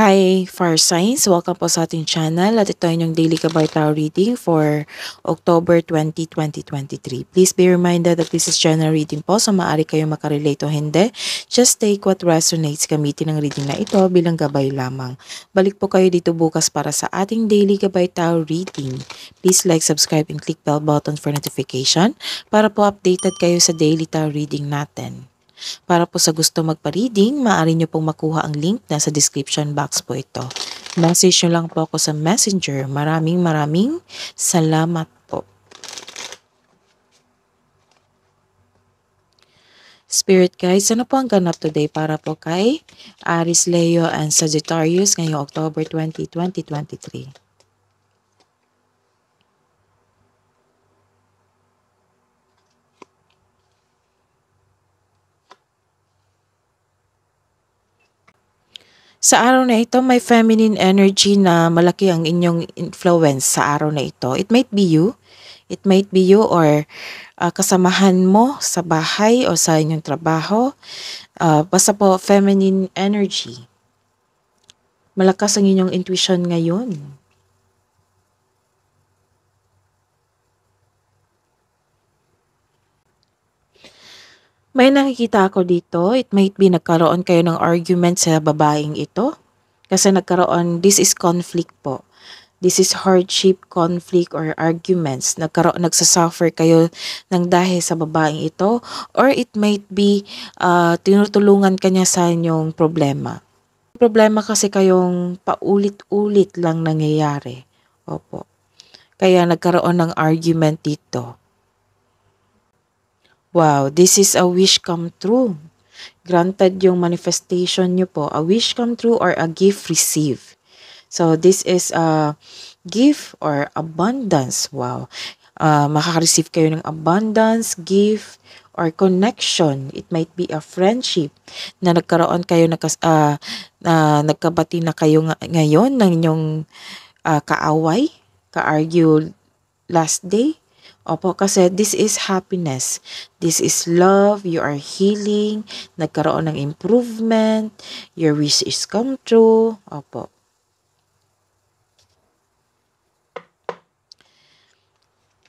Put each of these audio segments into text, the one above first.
Hi, Fire Signs! Welcome po sa ating channel at ito ay inyong daily Gabay Tarot reading for October 20, 2023. Please be reminded that this is general reading po, so maaari kayong makarelate o hindi. Just take what resonates. Gamitin ang reading na ito bilang gabay lamang. Balik po kayo dito bukas para sa ating daily Gabay Tarot reading. Please like, subscribe, and click bell button for notification para po updated kayo sa daily tarot reading natin. Para po sa gusto magpa-reading, maaari nyo pong makuha ang link na sa description box po ito. Message nyo lang po ako sa Messenger. Maraming salamat po. Spirit guides, ano po ang ganap today para po kay Aries, Leo, and Sagittarius ngayong October 20, 2023? Sa araw na ito, may feminine energy na malaki ang inyong influence sa araw na ito. It might be you. It might be you or kasamahan mo sa bahay o sa inyong trabaho. Basta po, feminine energy. Malakas ang inyong intuition ngayon. May nakikita ako dito, it might be nagkaroon kayo ng argument sa babaeng ito. Kasi this is conflict po. This is hardship, conflict, or arguments. Nagsasuffer kayo ng dahil sa babaeng ito. Or it might be tinutulungan kanya sa inyong problema. Problema kasi kayong paulit-ulit lang nangyayari. Opo. Kaya nagkaroon ng argument dito. Wow, this is a wish come true. Granted yung manifestation nyo po, a wish come true or a gift received. So this is a gift or abundance. Wow. Makaka-receive kayo ng abundance, gift, or connection. It might be a friendship na nagkaroon kayo, nagkabati na kayo ngayon ng inyong kaaway, ka-argue last day. Opo, kasi this is happiness. This is love. You are healing. Nagkaroon ng improvement. Your wish is come true. Opo.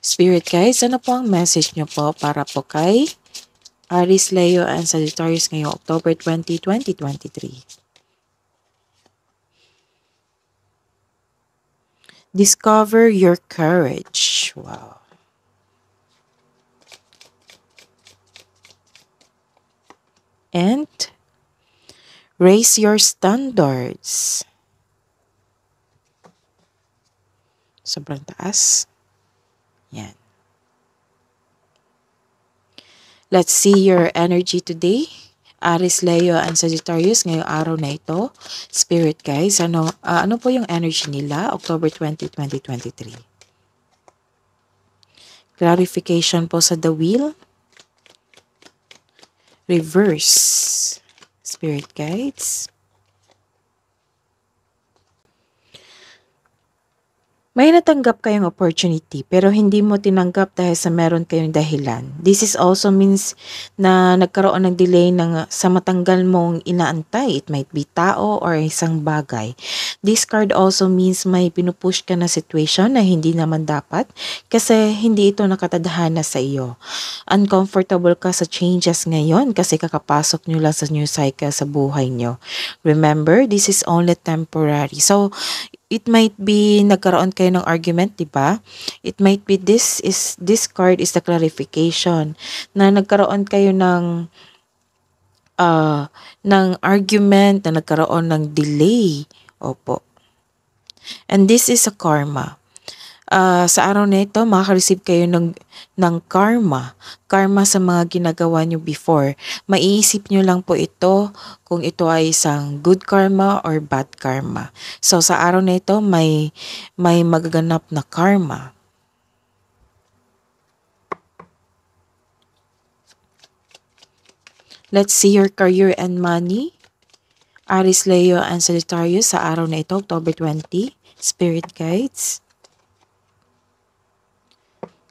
Spirit guys, ano po ang message nyo po para po kay Aries, Leo, and Sagittarius ngayong October 20, 2023? Discover your courage. Wow. And raise your standards. Sobrang taas. Yan. Let's see your energy today. Aries, Leo, and Sagittarius ngayong araw na ito. Spirit guys, ano po yung energy nila October 20, 2023? Clarification po sa the wheel. Reverse. Spirit guides. May natanggap kayong opportunity pero hindi mo tinanggap dahil sa meron kayong dahilan. This is also means na nagkaroon ng delay sa matanggal mong inaantay. It might be tao or isang bagay. This card also means may pinupush ka na situation na hindi naman dapat kasi hindi ito nakatadhana sa iyo. Uncomfortable ka sa changes ngayon kasi kakapasok nyo lang sa new cycle sa buhay nyo. Remember, this is only temporary. So, it might be nagkaroon kayo ng argument, di ba? It might be this card is the clarification na nagkaroon kayo ng argument, na nagkaroon ng delay. Opo. And this is a karma. Sa araw na ito, makaka-receive kayo ng karma. Karma sa mga ginagawa nyo before. Maiisip nyo lang po ito kung ito ay isang good karma or bad karma. So sa araw na ito, may magaganap na karma. Let's see your career and money. Aries, Leo, and Sagittarius sa araw na ito, October 20. Spirit guides.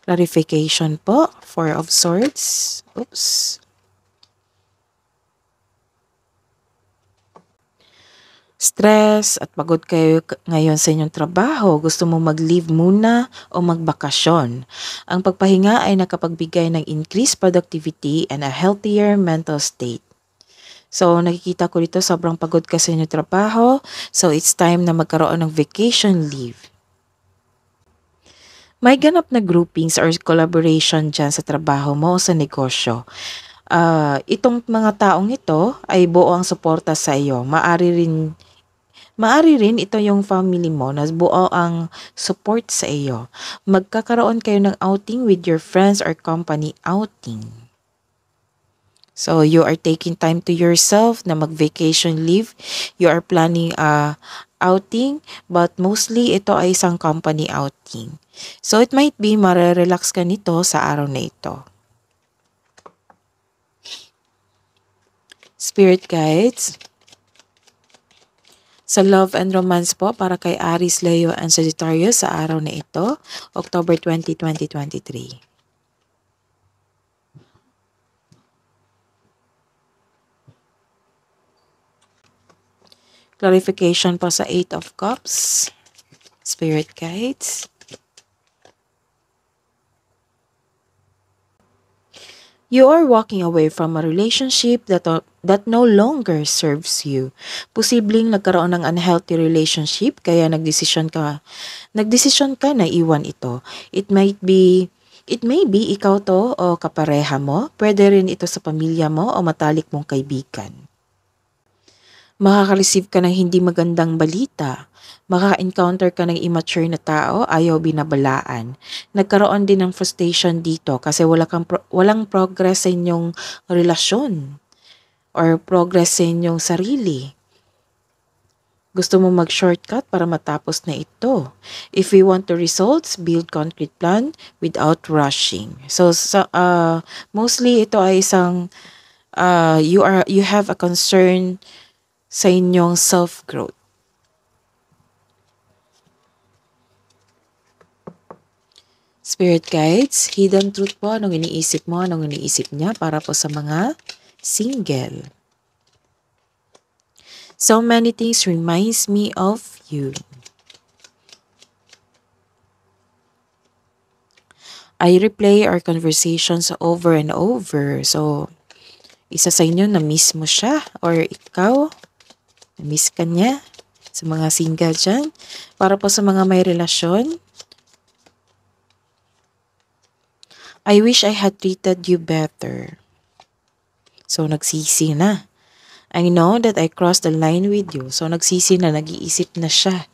Clarification po, Four of Swords. Oops. stress at pagod kayo ngayon sa inyong trabaho, gusto mo mag-leave muna o magbakasyon. Ang pagpahinga ay nakapagbigay ng increased productivity and a healthier mental state. So, nakikita ko dito sobrang pagod ka sa inyong trabaho. So, it's time na magkaroon ng vacation leave. May ganap na groupings or collaboration dyan sa trabaho mo o sa negosyo. Itong mga taong ito ay buo ang suporta sa iyo. Maari rin ito yung family mo na buo ang support sa iyo. Magkakaroon kayo ng outing with your friends or company outing. So, you are taking time to yourself na mag-vacation leave. You are planning a outing, but mostly ito ay isang company outing. So, it might be marerelax ka nito sa araw na ito. Spirit guides, sa love and romance po para kay Aries, Leo, and Sagittarius sa araw na ito, October 20, 2023. Clarification po sa 8 of Cups, Spirit guides. You are walking away from a relationship that no longer serves you. Posibleng nagkaroon ng unhealthy relationship kaya nagdesisyon ka na iwan ito. It may be ikaw to o kapareha mo. Pwede rin ito sa pamilya mo o matalik mong kaibigan. Makaka-receive ka ng hindi magandang balita. Maka-encounter ka ng immature na tao, ayaw binabalaan. Nagkaroon din ng frustration dito kasi walang progress sa inyong relasyon or progress sa inyong sarili. Gusto mo mag-shortcut para matapos na ito. If we want the results, build concrete plan without rushing. So, mostly ito ay isang you have a concern sa inyong self-growth. Spirit guides, hidden truth po, anong iniisip mo, anong iniisip niya para po sa mga single. So many things reminds me of you. I replay our conversations over and over. So, isa sa inyo na-miss mo siya or ikaw, na-miss ka niya sa mga single dyan. Para po sa mga may relasyon, I wish I had treated you better. So, nagsisi na. I know that I crossed the line with you. So, nagsisi na, nag-iisip na siya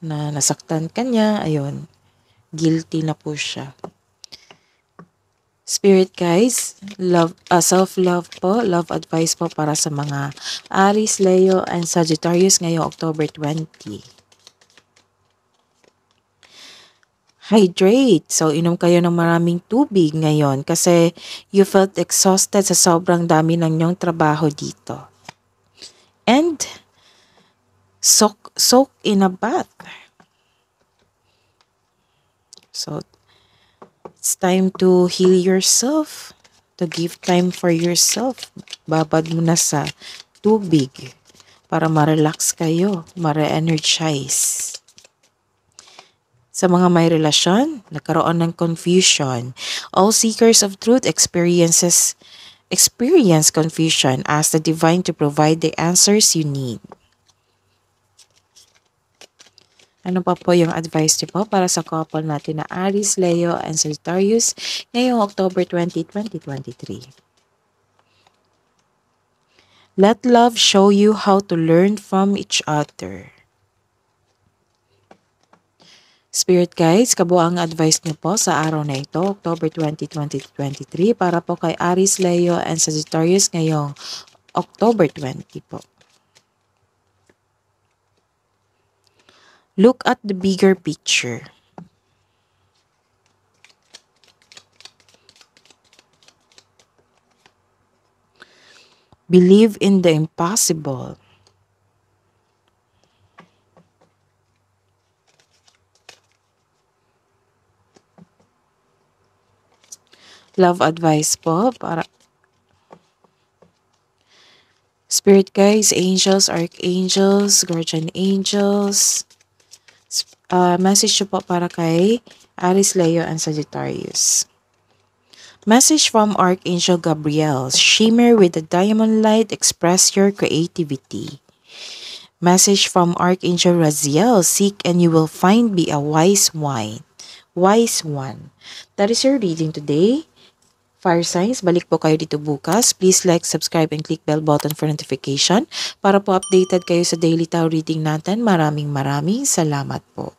na nasaktan ka niya. Ayun, guilty na po siya. Spirit guys, self-love po, love advice po para sa mga Aries, Leo, and Sagittarius ngayong October 20. Hydrate. So, inom kayo ng maraming tubig ngayon kasi you felt exhausted sa sobrang dami ng inyong trabaho dito. And, soak in a bath. So, it's time to heal yourself, to give time for yourself. Babad mo na sa tubig para ma-relax kayo, ma-re-energize. Sa mga may relasyon, nagkaroon ng confusion. All seekers of truth experience confusion. Ask the divine to provide the answers you need. Ano pa po yung advice niyo po para sa couple natin na Aries, Leo, and Sagittarius ngayong October 20, 2023? Let love show you how to learn from each other. Spirit guides, kabuang advice niyo po sa araw na ito, October 20, 2023, para po kay Aries, Leo, and Sagittarius ngayong October 20 po. Look at the bigger picture. Believe in the impossible. Love advice po para Spirit guides, angels, archangels, guardian angels. Message nyo po para kay Aries, Leo, and Sagittarius. Message from Archangel Gabriel. Shimmer with the diamond light. Express your creativity. Message from Archangel Raziel. Seek and you will find. Be a wise one. Wise one. That is your reading today. Fire signs, balik po kayo dito bukas. Please like, subscribe, and click bell button for notification para po updated kayo sa daily tarot reading natin. Maraming salamat po.